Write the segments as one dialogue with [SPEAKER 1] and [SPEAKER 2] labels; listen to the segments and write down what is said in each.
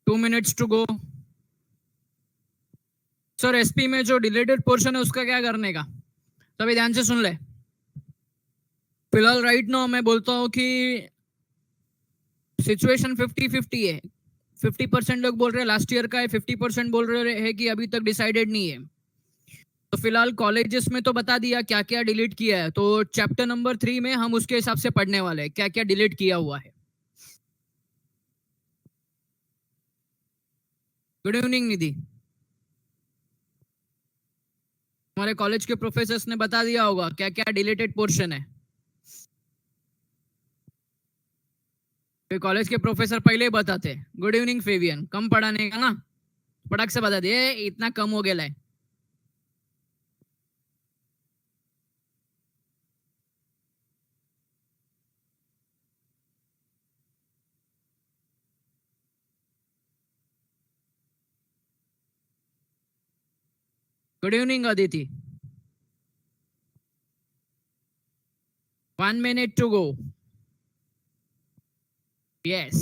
[SPEAKER 1] 2 minutes to go. Sir SP में जो deleted portion है उसका क्या करने का, तो अभी ध्यान से सुन ले. फिलहाल राइट नाउ मैं बोलता हूँ कि सिचुएशन 50-50 है. 50% लोग बोल रहे हैं लास्ट ईयर का है, 50% बोल रहे हैं कि अभी तक डिसाइडेड नहीं है. तो फिलहाल कॉलेजेस में तो बता दिया क्या क्या डिलीट किया है, तो चैप्टर नंबर 3 में हम उसके हिसाब से पढ़ने वाले हैं क्या क्या डिलीट किया हुआ है. गुड इवनिंग निधि. हमारे कॉलेज के प्रोफेसर्स ने बता दिया होगा क्या क्या डिलीटेड पोर्शन है. तो कॉलेज के प्रोफेसर पहले ही बताते. Good evening Fabian. कम पढ़ाने का ना, पटाख से बता दिए इतना कम हो गया है. Good evening Aditi. 1 minute to go. Yes.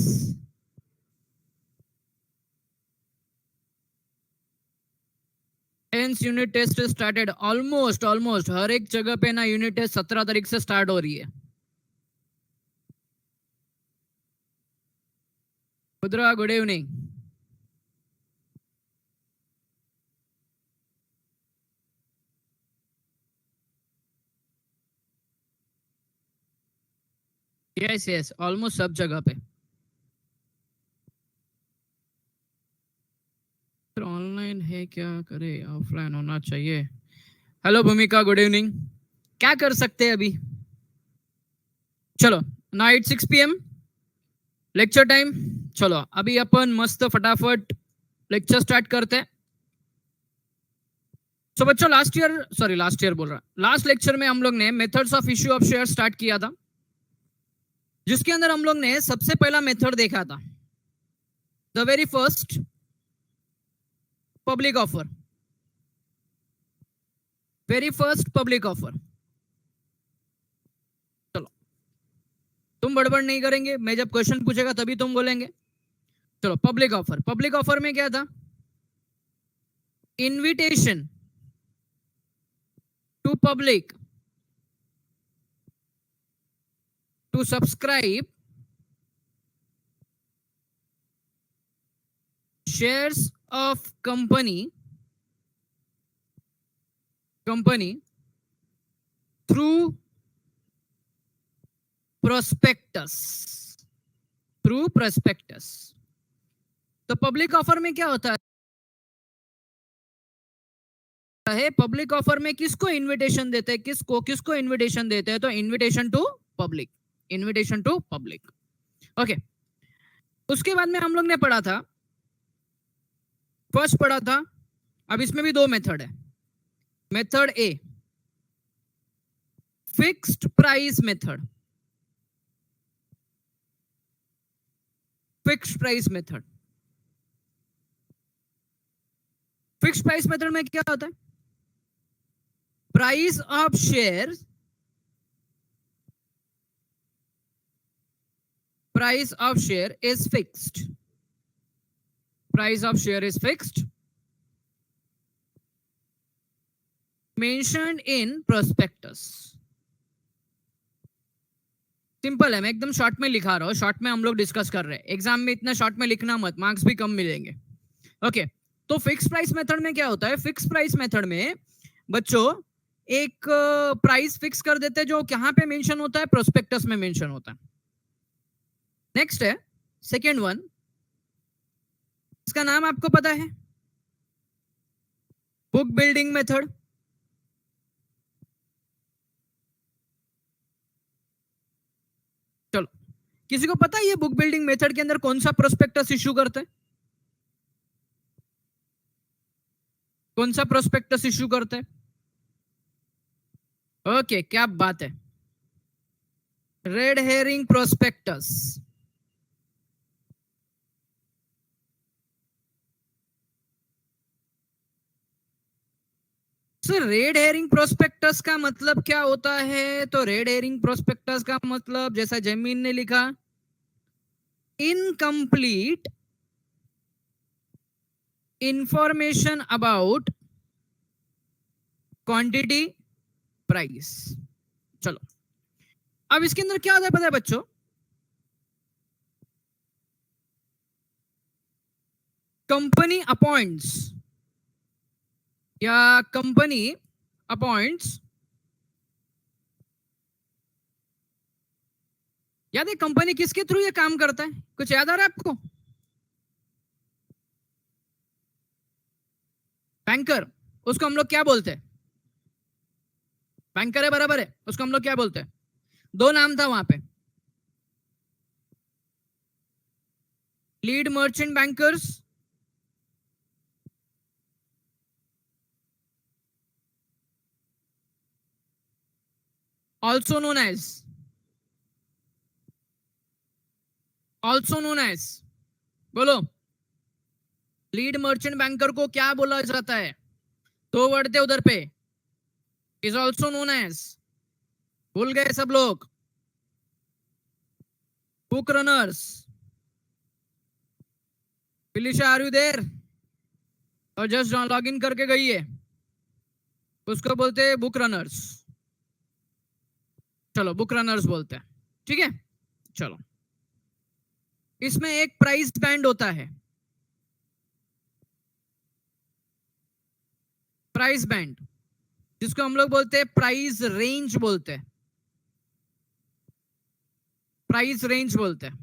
[SPEAKER 1] Hence unit test started. Almost हर एक जगह पे ना यूनिट टेस्ट 17 तारीख से स्टार्ट हो रही है. Rudra good evening. Yes almost सब जगह पे. ऑनलाइन है क्या करे, ऑफलाइन होना चाहिए. हेलो भूमिका गुड इवनिंग. क्या कर सकते हैं अभी. चलो नाइट 6 PM लेक्चर टाइम. चलो अभी अपन मस्त फटाफट लेक्चर स्टार्ट करते हैं. सो बच्चों लास्ट ईयर बोल रहा, लास्ट लेक्चर में हम लोग ने methods of issue of share start किया था, जिसके अंदर हम लोग ने सबसे पहला मेथड देखा था, the very first public offer. Very first public offer. चलो तुम बड़बड़ नहीं करेंगे, मैं जब क्वेश्चन पूछेगा तभी तुम बोलेंगे. चलो पब्लिक ऑफर. पब्लिक ऑफर में क्या था, invitation to public to subscribe shares of company through prospectus. तो पब्लिक ऑफर में क्या होता है, पब्लिक ऑफर में किसको इनविटेशन देते हैं, किसको इनविटेशन देते हैं, तो इनविटेशन टू पब्लिक. ओके. उसके बाद में हम लोग ने पढ़ा था, फर्स्ट पढ़ा था, अब इसमें भी दो मेथड है. Method a fixed price method. Fixed price method में क्या होता है, price of share is fixed. Mentioned in prospectus. Simple है, मैं एकदम शॉर्ट में लिखा रहा हूं, शॉर्ट में हम लोग डिस्कस कर रहे हैं. एग्जाम में इतना शॉर्ट में लिखना मत, मार्क्स भी कम मिलेंगे. ओके. तो फिक्स प्राइस मेथड में क्या होता है, फिक्स प्राइस मेथड में बच्चों एक प्राइस फिक्स कर देते हैं जो कहां पे मेंशन होता है, प्रोस्पेक्टस में मेंशन होता है. नेक्स्ट है सेकेंड वन, इसका नाम आपको पता है, बुक बिल्डिंग मेथड. चलो किसी को पता है ये बुक बिल्डिंग मेथड के अंदर कौन सा प्रोस्पेक्टस इश्यू करते हैं, ओके क्या बात है, red herring prospectus. Sir red herring prospectus का मतलब क्या होता है, तो रेड हेरिंग प्रोस्पेक्टस का मतलब जैसा जमीन ने लिखा, incomplete information about quantity price. चलो, अब इसके अंदर क्या होता है पता है बच्चों? कंपनी अपॉइंट्स या कंपनी अपॉइंट्स, याद है कंपनी किसके थ्रू ये काम करता है? कुछ याद आ रहा है आपको? बैंकर, उसको हम लोग क्या बोलते हैं? बैंकर है, बराबर है, उसको हम लोग क्या बोलते हैं? दो नाम था वहां पे, lead merchant bankers, also known as, also known as, बोलो, लीड मर्चेंट बैंकर को क्या बोला जाता है? दो वर्ड थे उधर पे, इज ऑल्सो नोन एज, भूल गए सब लोग? Book runners, Felicia are you there? और जस्ट लॉग इन करके गई है, उसको बोलते हैं बुक रनर्स। चलो, बुक रनर्स बोलते हैं, ठीक है। चलो, इसमें एक प्राइस बैंड होता है, प्राइस बैंड, जिसको हम लोग बोलते हैं प्राइस रेंज बोलते हैं, प्राइस रेंज बोलते हैं।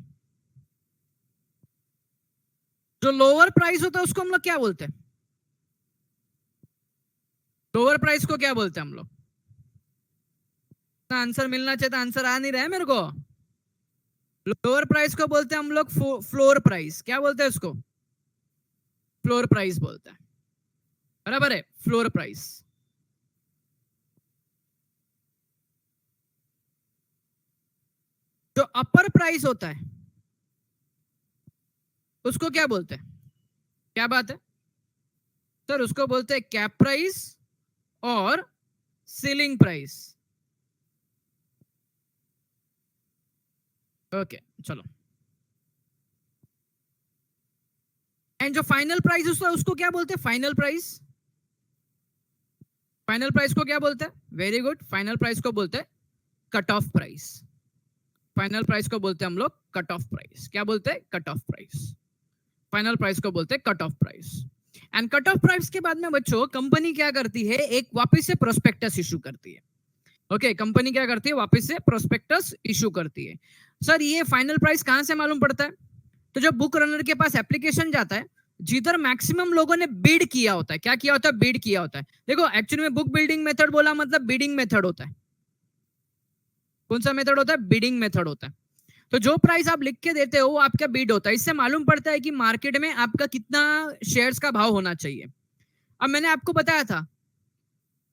[SPEAKER 1] जो लोअर प्राइस होता है उसको हम लोग क्या बोलते हैं? लोअर प्राइस को क्या बोलते हैं हम लोग? आंसर मिलना चाहिए था, आंसर आ नहीं रहा है मेरे को। लोअर प्राइस को बोलते हैं हम लोग फ्लोर प्राइस। क्या बोलते हैं उसको? फ्लोर प्राइस बोलते हैं, बराबर है, फ्लोर प्राइस। जो अपर प्राइस होता है उसको क्या बोलते हैं? क्या बात है सर? उसको बोलते हैं कैप प्राइस और सीलिंग प्राइस। ओके, चलो। एंड जो फाइनल प्राइस होता है उसको क्या बोलते हैं? Final price. फाइनल प्राइस को क्या बोलते हैं? वेरी गुड, फाइनल प्राइस को बोलते हैं cut off price. Final price को बोलते हैं हम लोग कट ऑफ प्राइस। क्या बोलते हैं? Cut off price. Final price को बोलते हैं cut off price. And cut off price के बाद में बच्चों कंपनी क्या करती है? एक वापस से प्रोस्पेक्टस इशू करती है। ओके, कंपनी क्या करती है? वापस से प्रोस्पेक्टस इशू करती है। सर, ये फाइनल प्राइस कहां से मालूम पड़ता है? तो जब बुक रनर के पास एप्लीकेशन जाता है, जिधर मैक्सिमम लोगों ने बिड किया होता है, क्या किया होता है? बिड किया होता है। देखो, एक्चुअली में बुक बिल्डिंग मेथड बोला मतलब बिडिंग मेथड होता है। कौन सा मेथड होता है? बिडिंग मेथड होता है। तो जो प्राइस आप लिख के देते हो वो आपका बिड होता है। इससे मालूम पड़ता है कि मार्केट में आपका कितना शेयर्स का भाव होना चाहिए। अब मैंने आपको बताया था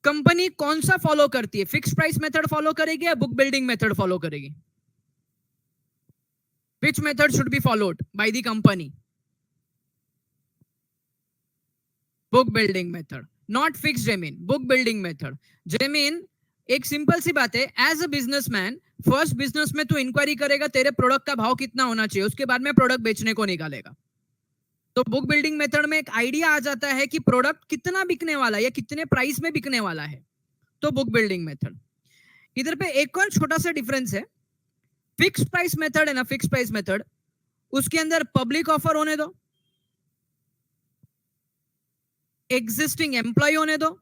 [SPEAKER 1] कंपनी कौन सा फॉलो करती है, फिक्स प्राइस मेथड फॉलो करेगी या बुक बिल्डिंग मेथड फॉलो करेगी? Which method should be followed by the company? Book building method, not fix Jemin, book building method. Jemin एक सिंपल सी बात है, as a businessman first business में तू इंक्वायरी करेगा तेरे प्रोडक्ट का भाव कितना होना चाहिए, उसके बाद में प्रोडक्ट बेचने को निकालेगा। तो बुक बिल्डिंग मेथड में एक आइडिया आ जाता है कि प्रोडक्ट कितना बिकने वाला है या कितने प्राइस में बिकने वाला है, तो बुक बिल्डिंग मेथड। इधर पे एक और छोटा सा डिफरेंस है, फिक्स प्राइस मेथड है ना, फिक्स प्राइस मेथड, उसके अंदर पब्लिक ऑफर होने दो, एग्जिस्टिंग एम्प्लॉय होने दो,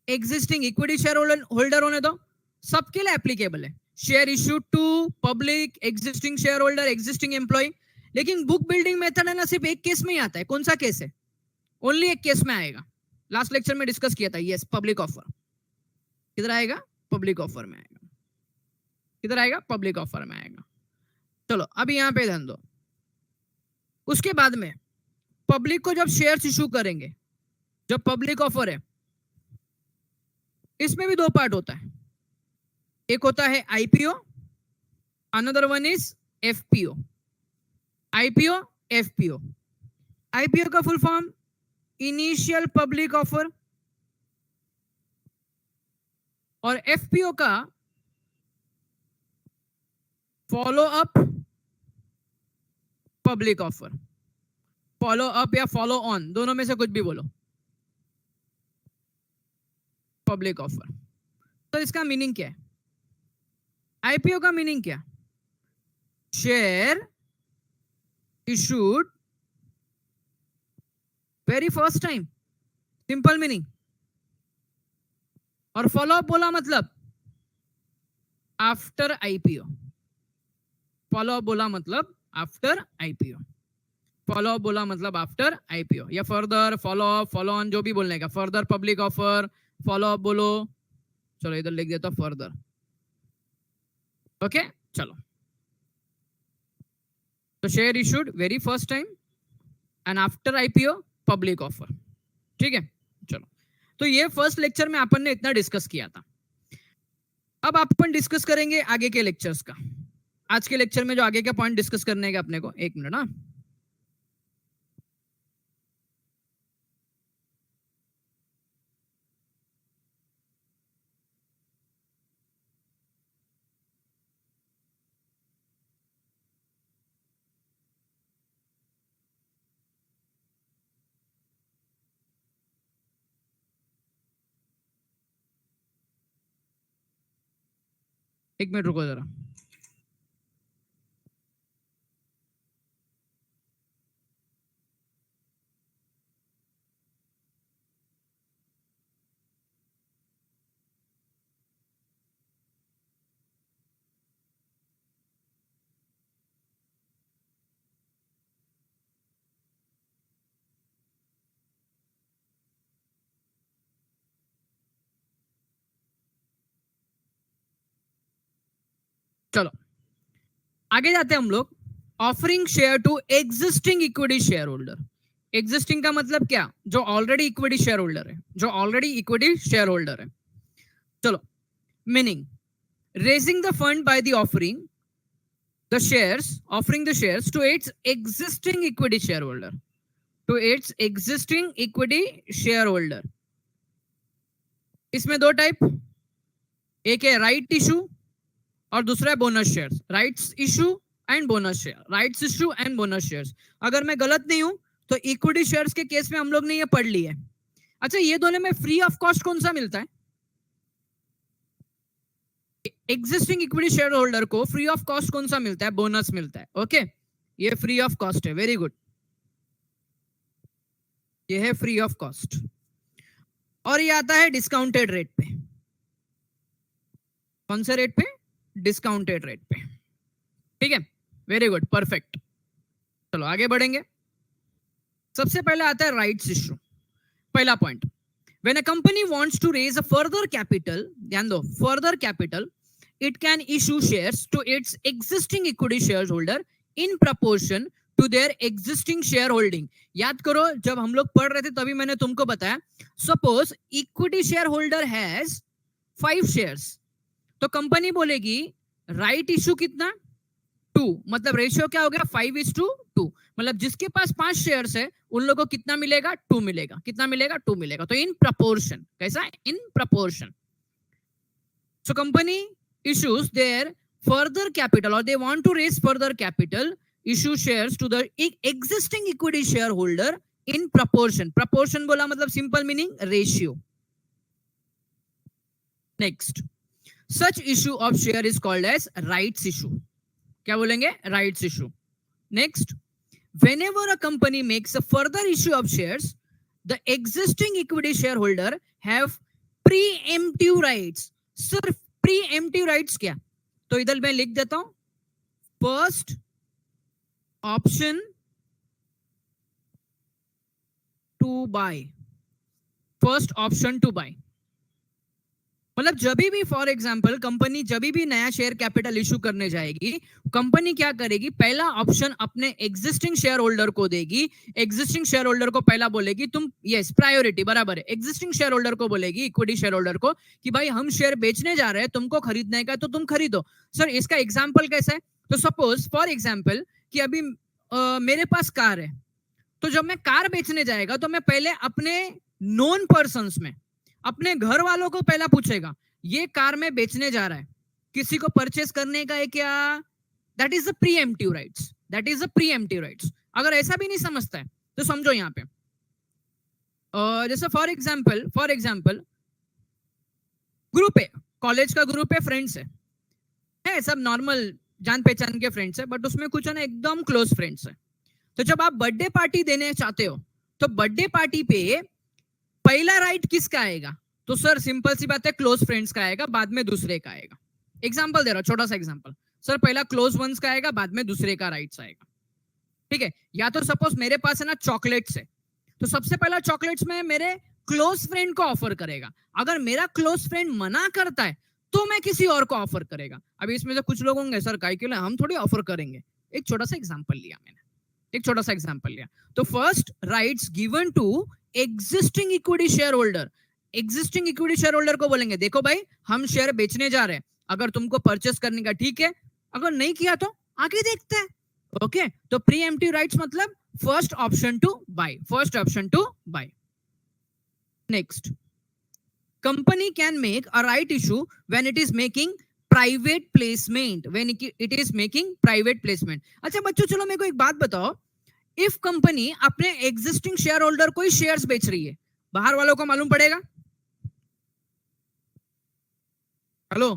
[SPEAKER 1] एग्जिस्टिंग इक्विटी शेयर होल्डर होने दो, सबके लिए एप्लीकेबल है। Share issue to public, existing share holder, existing employ. लेकिन बुक बिल्डिंग मेथड है ना, सिर्फ एक केस में ही आता है। कौन सा केस है? ओनली एक केस में आएगा, लास्ट लेक्चर में डिस्कस किया था। Yes, public offer. किधर आएगा? पब्लिक ऑफर में आएगा। किधर आएगा? पब्लिक ऑफर में आएगा। चलो, अभी यहां पे ध्यान दो। उसके बाद में पब्लिक को जब शेयर्स इशू करेंगे, जब पब्लिक ऑफर है, इसमें भी दो पार्ट होता है। एक होता है IPO, another one is FPO. IPO, FPO. IPO का full form initial public offer, और एफपीओ का follow up public offer, follow up या फॉलो ऑन, दोनों में से कुछ भी बोलो, पब्लिक ऑफर। तो इसका मीनिंग क्या है? आईपीओ का मीनिंग क्या? Share issued very first time, simple meaning. और फॉलो अप बोला मतलब आफ्टर आईपीओ, फॉलो अप बोला मतलब आफ्टर आईपीओ, फॉलो अप बोला मतलब आफ्टर आईपीओ, या further, follow up, follow on, जो भी बोलने का, further public offer, follow up बोलो। चलो इधर लिख देता फर्दर, ओके चलो। तो share issued very first time and after IPO public offer, ठीक है चलो। तो ये फर्स्ट लेक्चर में अपन ने इतना डिस्कस किया था। अब अपन डिस्कस करेंगे आगे के लेक्चर्स का। आज के लेक्चर में जो आगे का पॉइंट डिस्कस करने का अपने को, एक मिनट ना, एक मिनट रुको जरा। चलो आगे जाते हैं हम लोग। Offering share to existing equity share holder. Existing का मतलब क्या? जो ऑलरेडी इक्विटी शेयर होल्डर है, जो ऑलरेडी इक्विटी शेयर होल्डर है। चलो meaning, raising the fund by the offering the shares, offering the shares to its existing equity shareholder, to its existing equity shareholder। इसमें दो टाइप, एक है right issue और दूसरा है bonus shares. Rights issue and bonus share, rights issue and bonus shares. अगर मैं गलत नहीं हूं तो इक्विटी शेयर्स के केस में हम लोग ने ये पढ़ ली है। अच्छा, ये दोनों में फ्री ऑफ कॉस्ट कौन सा मिलता है? एग्जिस्टिंग इक्विटी शेयर होल्डर को फ्री ऑफ कॉस्ट कौन सा मिलता है? बोनस मिलता है। ओके, ये फ्री ऑफ कॉस्ट है, वेरी गुड, ये है फ्री ऑफ कॉस्ट। और ये आता है डिस्काउंटेड रेट पे। कौन से रेट पे? डिस्काउंटेड रेट पे, ठीक है, वेरी गुड, परफेक्ट। चलो आगे बढ़ेंगे। सबसे पहले आता है राइट्स इशू। पहला point, when a company wants to raise a further capital, ध्यान दो, further capital, it can issue shares to its existing equity shareholder in proportion to their existing shareholding। याद करो, जब हम लोग पढ़ रहे थे तभी मैंने तुमको बताया, suppose equity share holder has 5 shares, तो कंपनी बोलेगी राइट इशू कितना? 2, मतलब रेशियो क्या हो गया? 5:2। मतलब जिसके पास 5 शेयर्स है उन लोगों को कितना मिलेगा? 2 मिलेगा। कितना मिलेगा? 2 मिलेगा। तो इन प्रपोर्शन, कैसा? In proportion. So company issues their further capital, or they want to raise further capital, issue shares to the existing equity shareholder in proportion। proportion बोला मतलब simple meaning ratio। next, such issue of share is called as rights issue। क्या बोलेंगे? rights issue। next, whenever a company makes a further issue of shares, the existing equity shareholder have preemptive rights। सिर्फ preemptive rights क्या? तो इधर मैं लिख देता हूं, first option to buy, first option to buy. मतलब जब भी, फॉर एग्जांपल, कंपनी जब भी नया शेयर कैपिटल इशू करने जाएगी, कंपनी क्या करेगी? पहला ऑप्शन अपने एग्जिस्टिंग शेयर होल्डर को देगी। एग्जिस्टिंग शेयर होल्डर को पहला बोलेगी तुम, यस प्रायोरिटी बराबर है, एग्जिस्टिंग शेयर होल्डर को बोलेगी, इक्विटी शेयर होल्डर को, कि भाई हम शेयर बेचने जा रहे हैं, तुमको खरीदने का तो तुम खरीदो। सर इसका एग्जाम्पल कैसा है? तो सपोज फॉर एग्जाम्पल कि अभी मेरे पास कार है, तो जब मैं कार बेचने जाएगा तो मैं पहले अपने नोन पर्सन्स में, अपने घर वालों को पहला पूछेगा, ये कार में बेचने जा रहा है, किसी को परचेस करने का है क्या? That is the pre-emptive rights. That is the pre-emptive rights. अगर ऐसा भी नहीं समझता है तो समझो यहाँ पे जैसे फॉर एग्जाम्पल ग्रुप है, कॉलेज का ग्रुप है, फ्रेंड्स है सब नॉर्मल जान पहचान के फ्रेंड्स है, बट उसमें कुछ है ना एकदम क्लोज फ्रेंड्स है। तो जब आप बर्थडे पार्टी देने चाहते हो तो बर्थडे पार्टी पे पहला राइट किसका आएगा? तो सर सिंपल सी बात है, क्लोज फ्रेंड्स का आएगा, बाद में दूसरे का आएगा। एग्जांपल दे रहा हूं, छोटा सा एग्जांपल। सर पहला क्लोज वंस का आएगा, बाद में दूसरे का राइट्स आएगा। ठीक है, या तो सपोज मेरे पास है ना चॉकलेट्स है, तो सबसे पहला चॉकलेट्स में मेरे क्लोज फ्रेंड को ऑफर करेगा। अगर मेरा क्लोज फ्रेंड मना करता है तो मैं किसी और को ऑफर करेगा। अभी इसमें से कुछ लोग होंगे सर काय के लिए हम थोड़ी ऑफर करेंगे। एक छोटा सा एग्जांपल लिया मैंने, एक छोटा सा एग्जांपल लिया। तो first rights given to existing equity share holder. Existing equity share holder को बोलेंगे देखो भाई हम शेयर बेचने जा रहे हैं, अगर तुमको परचेस करने का ठीक है, अगर नहीं किया तो आगे देखते हैं। ओके, तो प्रीएम्प्टिव राइट्स मतलब first option to buy, first option to buy. Next, company can make a right issue when it is making private placement, when it is making private placement। अच्छा बच्चों चलो मेरे को एक बात बताओ, इफ कंपनी अपने एग्जिस्टिंग शेयर होल्डर को ही शेयर्स बेच रही है, बाहर वालों को मालूम पड़ेगा? हेलो,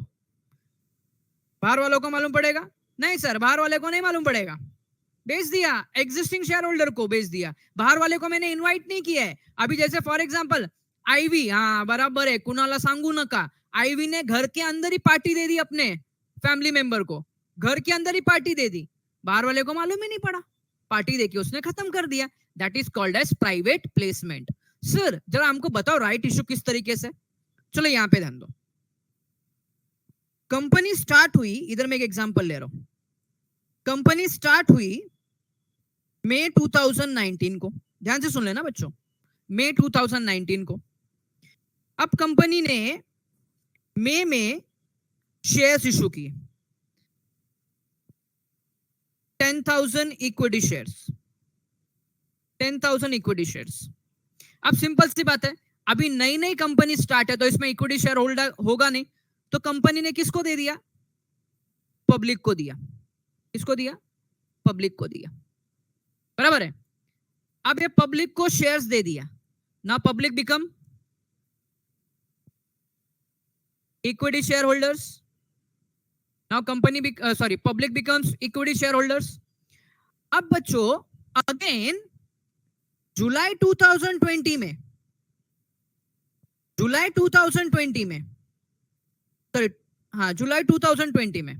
[SPEAKER 1] बाहर वालों को मालूम पड़ेगा? नहीं सर, बाहर वाले को नहीं मालूम पड़ेगा। बेच दिया, एग्जिस्टिंग शेयर होल्डर को बेच दिया, बाहर वाले को मैंने इनवाइट नहीं किया है। अभी जैसे फॉर एग्जांपल आईवी, हाँ बराबर है, कुणाला सांगू नका, आईवी ने घर के अंदर ही पार्टी दे दी अपने फैमिली मेंबर को, घर के अंदर ही पार्टी दे दी, बाहर वाले को मालूम ही नहीं पड़ा, पार्टी देके उसने खत्म कर दिया। That is called as private placement. Sir जरा हमको बताओ राइट इशू किस तरीके से? चलो यहाँ पे ध्यान दो। कंपनी स्टार्ट हुई, इधर मैं एक एग्जांपल ले रहा हूं, कंपनी स्टार्ट हुई मई 2019 को, ध्यान से सुन लेना बच्चों, मई 2019 को। अब कंपनी ने मई में शेयर्स इशू किए, 10,000 इक्विटी शेयर्स, 10,000 इक्विटी शेयर्स। अब सिंपल सी बात है, अभी नई नई कंपनी स्टार्ट है तो इसमें इक्विटी शेयर होल्डर होगा नहीं, तो कंपनी ने किसको दे दिया? पब्लिक को दिया। किसको दिया? पब्लिक को दिया, बराबर है। अब ये पब्लिक को शेयर्स दे दिया, ना public become equity share holders, now company sorry public becomes equity share holders. अब बच्चों अगेन जुलाई 2020 में, जुलाई 2020 में, सॉरी हाँ जुलाई 2020 में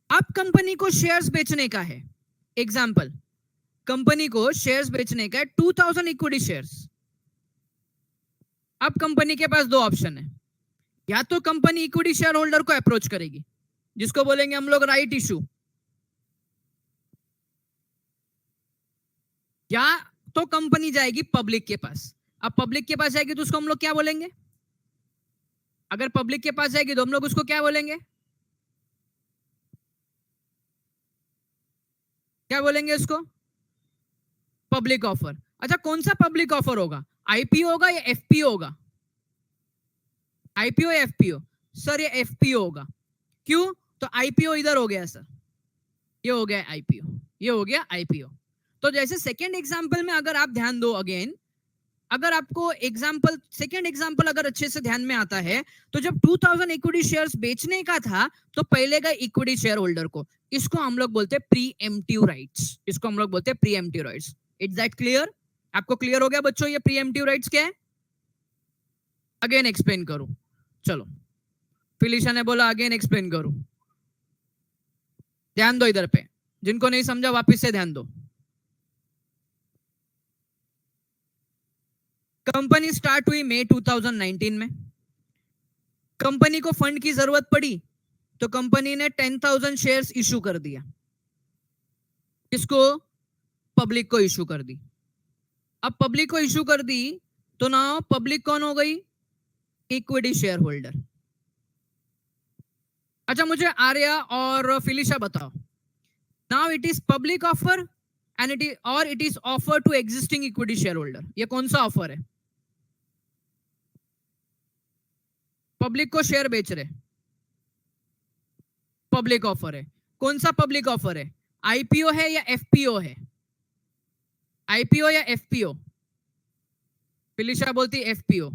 [SPEAKER 1] अब कंपनी को शेयर्स बेचने का है। एग्जांपल, कंपनी को शेयर्स बेचने का है 2000 इक्विटी शेयर्स। अब कंपनी के पास दो ऑप्शन है, या तो कंपनी इक्विटी शेयर होल्डर को अप्रोच करेगी, जिसको बोलेंगे हम लोग राइट इशू, या तो कंपनी जाएगी पब्लिक के पास। अब पब्लिक के पास जाएगी तो उसको हम लोग क्या बोलेंगे? अगर पब्लिक के पास जाएगी तो हम लोग उसको क्या बोलेंगे? क्या बोलेंगे इसको? Public offer. अच्छा कौन सा पब्लिक ऑफर होगा? आईपीओ होगा या एफपीओ होगा? आईपीओ या एफपीओ? सर ये एफपीओ होगा। क्यों? तो आईपीओ इधर हो गया सर, ये हो गया आईपीओ, ये हो गया आईपीओ। तो जैसे सेकेंड एग्जांपल में अगर आप ध्यान दो, अगेन अगर आपको एग्जांपल, सेकेंड एग्जांपल अगर अच्छे से ध्यान में आता है, तो जब 2000 इक्विटी शेयर्स बेचने का था तो पहले का इक्विटी शेयर होल्डर को, इसको हम लोग बोलते हैं प्रीएम्प्टिव राइट्स, इसको हम लोग बोलते हैं pre-emptive rights. It's that clear? आपको क्लियर हो गया बच्चों ये प्रीएम्प्टिव राइट्स क्या है? अगेन एक्सप्लेन करूं, चलो फिलिशा ने बोला अगेन एक्सप्लेन करूं, ध्यान दो इधर पे, जिनको नहीं समझा वापस से ध्यान दो। कंपनी स्टार्ट हुई मई 2019 में, कंपनी को फंड की जरूरत पड़ी तो कंपनी ने 10,000 शेयर्स इशू कर दिया, किसको? पब्लिक को इशू कर दी। अब पब्लिक को इशू कर दी तो ना पब्लिक कौन हो गई? Equity share holder. अच्छा मुझे आर्या और फिलिशा बताओ, now it is public offer and it is और it is offer to existing equity share holder, ये कौन सा ऑफर है? पब्लिक को शेयर बेच रहे, पब्लिक ऑफर है। कौन सा पब्लिक ऑफर है? आईपीओ है या एफपीओ है? आईपीओ या एफपीओ? फिलिशा बोलती एफपीओ।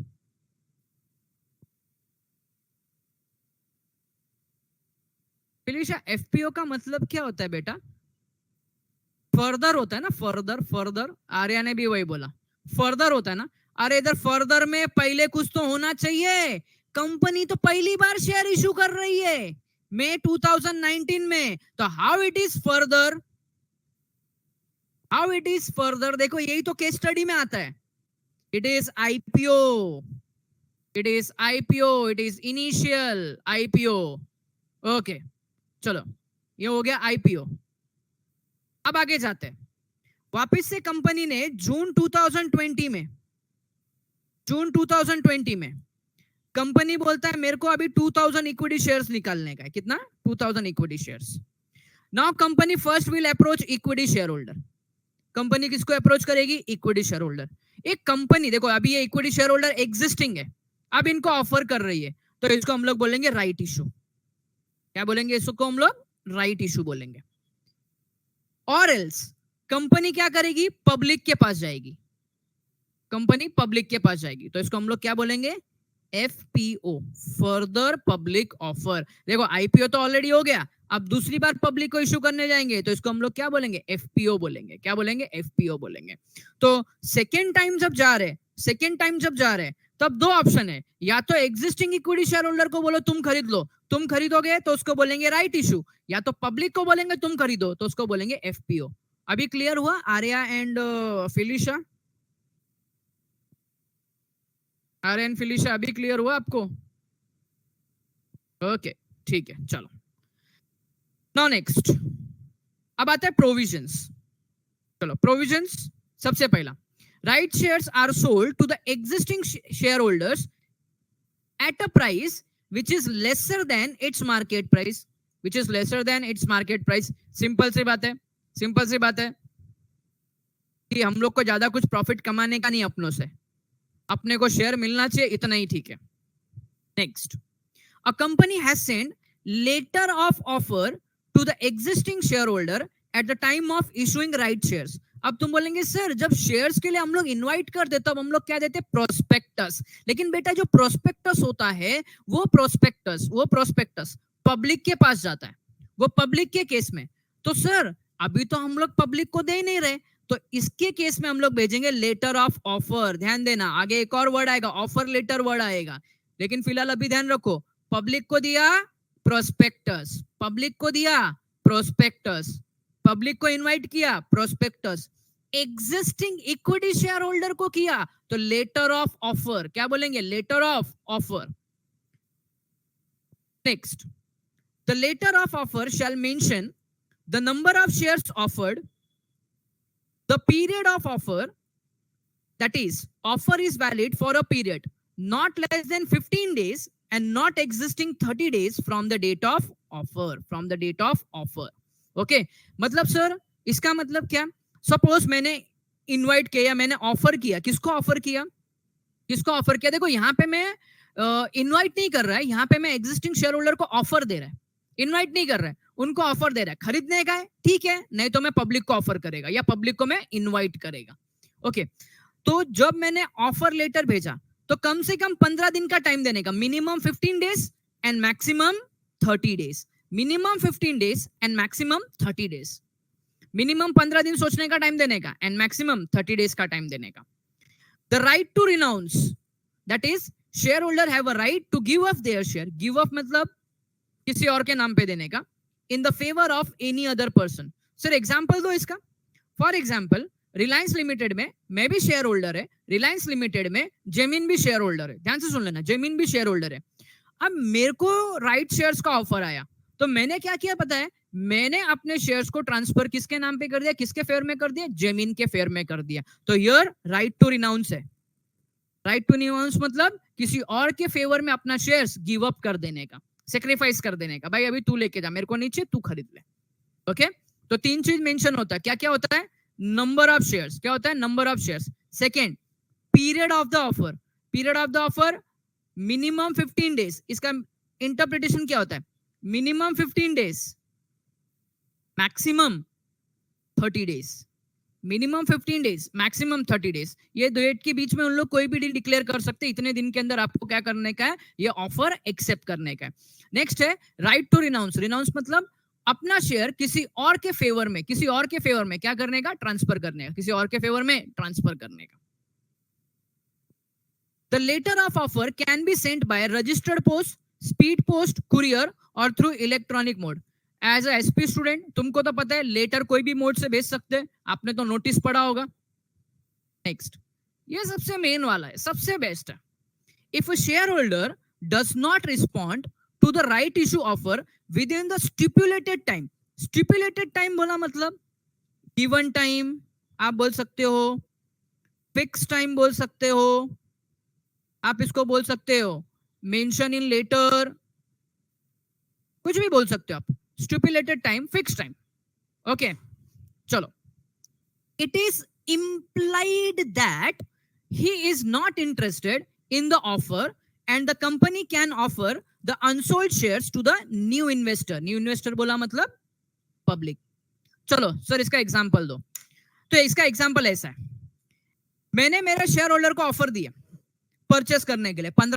[SPEAKER 1] फिलिशा, एफपीओ का मतलब क्या होता है बेटा? फर्दर होता है ना, फर्दर। फर्दर, आर्या ने भी वही बोला, फर्दर होता है ना। अरे इधर फर्दर में पहले कुछ तो होना चाहिए। कंपनी तो पहली बार शेयर इशू कर रही है मई 2019 में, तो how it is further? How it is further? देखो यही तो केस स्टडी में आता है। It is IPO, it is IPO, it is initial IPO. Okay चलो, ये हो गया आईपीओ। अब आगे जाते हैं। वापस से कंपनी ने जून 2020 में, जून 2020 में कंपनी बोलता है मेरे को अभी 2000 इक्विटी शेयर्स निकालने का है। कितना? 2000 equity shares. Now company first will approach equity share holder. Company किसको अप्रोच करेगी? Equity share holder. एक कंपनी, देखो अभी ये इक्विटी शेयर होल्डर एग्जिस्टिंग है, अब इनको ऑफर कर रही है, तो इसको हम लोग बोलेंगे राइट इशू। क्या बोलेंगे इसको हम लोग? राइट इशू बोलेंगे। और एल्स कंपनी क्या करेगी? पब्लिक के पास जाएगी। कंपनी पब्लिक के पास जाएगी, तो इसको हम लोग क्या बोलेंगे? FPO, further public offer. देखो आईपीओ तो ऑलरेडी हो गया, अब दूसरी बार पब्लिक को इशू करने जाएंगे, तो इसको हम लोग क्या बोलेंगे? एफपीओ बोलेंगे। क्या बोलेंगे? एफपीओ बोलेंगे। तो सेकेंड टाइम जब जा रहे, सेकेंड टाइम जब जा रहे, तब दो ऑप्शन है, या तो एग्जिस्टिंग इक्विटी शेयर होल्डर को बोलो तुम खरीद लो, तुम खरीदोगे तो उसको बोलेंगे राइट इशू, या तो पब्लिक को बोलेंगे तुम खरीदो, तो उसको बोलेंगे एफपीओ। अभी क्लियर हुआ आर्या एंड फिलिशा? आर्या एंड फिलिशा अभी क्लियर हुआ आपको? ओके ठीक है, चलो नाउ नेक्स्ट। अब आता है प्रोविजंस। चलो प्रोविजंस, सबसे पहला, right shares are sold to the existing share holders at a price which is lesser than its market price, which is lesser than its market price। Simple सी बात है, simple सी बात है कि हम लोग को ज्यादा कुछ प्रॉफिट कमाने का नहीं अपनों से, अपने को शेयर मिलना चाहिए, इतना ही ठीक है। Next, a company has send letter of offer to the existing share holder at the time of issuing right shares. अब तुम बोलेंगे सर जब शेयर्स के लिए हम लोग इनवाइट करते तब हम लोग क्या देते? प्रोस्पेक्टस। लेकिन बेटा जो प्रोस्पेक्टस होता है वो प्रोस्पेक्टस पब्लिक के पास जाता है, वो पब्लिक के केस में। तो सर अभी तो हम लोग पब्लिक को दे नहीं रहे, तो इसके केस में हम लोग भेजेंगे लेटर ऑफ ऑफर। ध्यान देना, आगे एक और वर्ड आएगा, ऑफर लेटर वर्ड आएगा, लेकिन फिलहाल अभी ध्यान रखो, पब्लिक को दिया प्रोस्पेक्टस, पब्लिक को दिया प्रोस्पेक्टस, पब्लिक को इनवाइट किया prospectus, existing equity share holder को किया तो लेटर ऑफ ऑफर। क्या बोलेंगे? Letter of offer. Next, the letter of offer shall mention the number of shares offered, the period of offer, that is offer is valid for a period not less than 15 days and not existing 30 days from the date of offer, from the date of offer। Okay मतलब sir इसका मतलब क्या? Suppose मैंने invite किया, मैंने offer किया, किसको offer किया? किसको ऑफर किया? देखो यहाँ पे मैं इनवाइट नहीं कर रहा है, यहाँ पे मैं एग्जिस्टिंग शेयर होल्डर को ऑफर दे रहा है, इनवाइट नहीं कर रहा है, उनको ऑफर दे रहा है। खरीदने का है ठीक है, नहीं तो मैं पब्लिक को ऑफर करेगा या पब्लिक को मैं इनवाइट करेगा। ओके तो जब मैंने ऑफर लेटर भेजा तो कम से कम 15 दिन का टाइम देने का, minimum 15 days and maximum 30 days, minimum 15 days and maximum 30 days, minimum 15 दिन सोचने का टाइम देने का एंड मैक्सिमम 30 डेज का टाइम देने का। The right to renounce, that is share holder have a right to give up their share, give up मतलब किसी और के नाम पे देने का, in the favour of any other person. Sir example दो इसका। फॉर एग्जांपल रिलायंस लिमिटेड में मैं भी शेयर होल्डर है, रिलायंस लिमिटेड में जेमिन भी शेयर होल्डर है, ध्यान से सुन लेना, जेमिन भी शेयर होल्डर है। अब मेरे को राइट शेयर्स का ऑफर आया तो मैंने क्या किया पता है? मैंने अपने शेयर्स को ट्रांसफर किसके नाम पे कर दिया? किसके फेयर में कर दिया? जेमिन के फेयर में कर दिया। तो हियर राइट टू रिनाउंस है। राइट टू रिनाउंस मतलब किसी और के फेवर में अपना शेयर्स गिव अप कर देने का, सेक्रीफाइस कर देने का। भाई अभी तू लेके जा, मेरे को नीचे तू खरीद ले। ओके तो तीन चीज मेंशन होता है। क्या क्या होता है? नंबर ऑफ शेयर्स, क्या होता है? Number of shares. Second, period of the offer, period of the offer minimum 15 days. इसका इंटरप्रिटेशन क्या होता है? Minimum 15 days, maximum 30 days, minimum 15 days, maximum 30 days. ये डेट के बीच में उन लोग कोई भी डील डिक्लेयर कर सकते, इतने दिन के अंदर आपको क्या करने का है, ये ऑफर एक्सेप्ट करने का है। नेक्स्ट है राइट टू रिनाउंस। रिनाउंस मतलब अपना शेयर किसी और के फेवर में, किसी और के फेवर में क्या करने का, ट्रांसफर करने का, किसी और के फेवर में ट्रांसफर करने का। The letter of offer can be sent by registered post, speed post, courier or through electronic mode. As a SP student तुमको तो पता है लेटर कोई भी मोड से भेज सकते हैं, आपने तो नोटिस पढ़ा होगा। नेक्स्ट, ये सबसे मेन वाला है, सबसे बेस्ट है। If a share holder does not respond to the right issue offer with in the stipulated time. Stipulated time बोला मतलब गिवन टाइम आप बोल सकते हो, फिक्स टाइम बोल सकते हो, आप इसको बोल सकते हो मेंशन इन लेटर, कुछ भी बोल सकते हो आप। Stipulated time, fix time, okay. चलो, it is implied that he is not interested in the offer and the company can offer the unsold shares to the new investor. New investor बोला मतलब public. चलो sir इसका example दो। तो इसका example ऐसा है, मैंने मेरे शेयर होल्डर को ऑफर दिया परचेस करने के लिए 15